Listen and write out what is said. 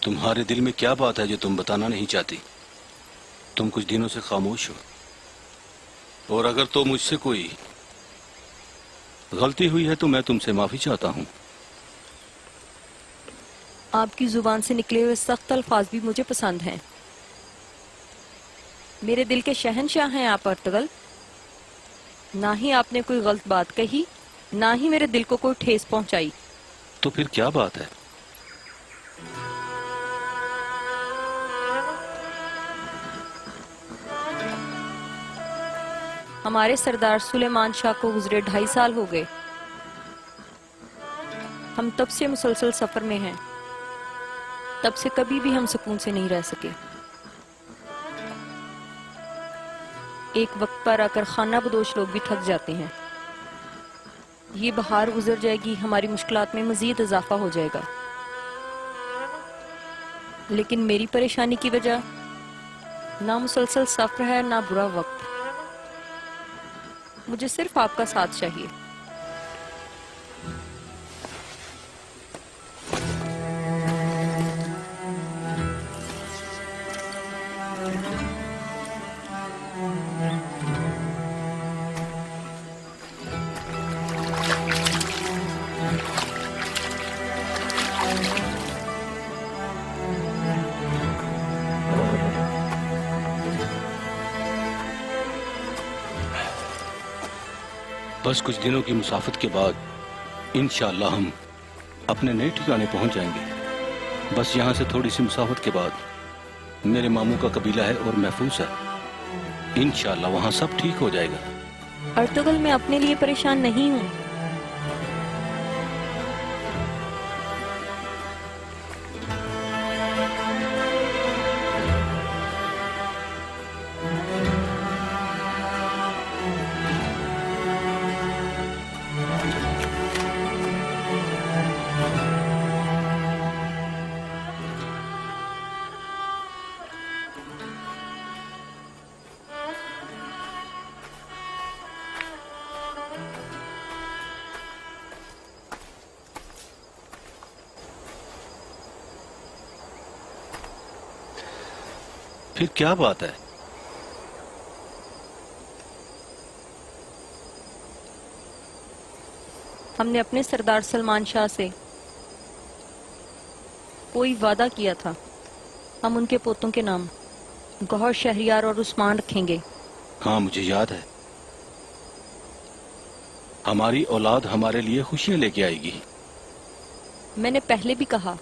تمہارے دل میں کیا بات ہے جو تم بتانا نہیں چاہتی؟ تم کچھ دنوں سے خاموش ہو، اور اگر تو مجھ سے کوئی غلطی ہوئی ہے تو میں تم سے معافی چاہتا ہوں۔ آپ کی زبان سے نکلے ہوئے سخت الفاظ بھی مجھے پسند ہیں۔ میرے دل کے شہنشاہ ہیں آپ ارطغرل۔ نہ ہی آپ نے کوئی غلط بات کہی، نہ ہی میرے دل کو کوئی ٹھیس پہنچائی۔ تو پھر کیا بات ہے؟ ہمارے سردار سلیمان شاہ کو گزرے 2.5 سال ہو گئے۔ ہم تب سے مسلسل سفر میں ہیں، تب سے کبھی بھی ہم سکون سے نہیں رہ سکے۔ ایک وقت پر آ کر خانہ بدوش لوگ بھی تھک جاتے ہیں۔ یہ بہار گزر جائے گی، ہماری مشکلات میں مزید اضافہ ہو جائے گا، لیکن میری پریشانی کی وجہ نہ مسلسل سفر ہے نہ برا وقت۔ مجھے صرف آپ کا ساتھ چاہیے۔ بس کچھ دنوں کی مسافت کے بعد انشاءاللہ ہم اپنے نئے ٹھکانے پہنچ جائیں گے۔ بس یہاں سے تھوڑی سی مسافت کے بعد میرے ماموں کا قبیلہ ہے اور محفوظ ہے۔ انشاءاللہ وہاں سب ٹھیک ہو جائے گا۔ ارطغرل میں اپنے لیے پریشان نہیں ہوں۔ پھر کیا بات ہے؟ ہم نے اپنے سردار سلمان شاہ سے کوئی وعدہ کیا تھا، ہم ان کے پوتوں کے نام گوہر، شہریار اور عثمان رکھیں گے۔ ہاں مجھے یاد ہے، ہماری اولاد ہمارے لیے خوشیاں لے کے آئے گی۔ میں نے پہلے بھی کہا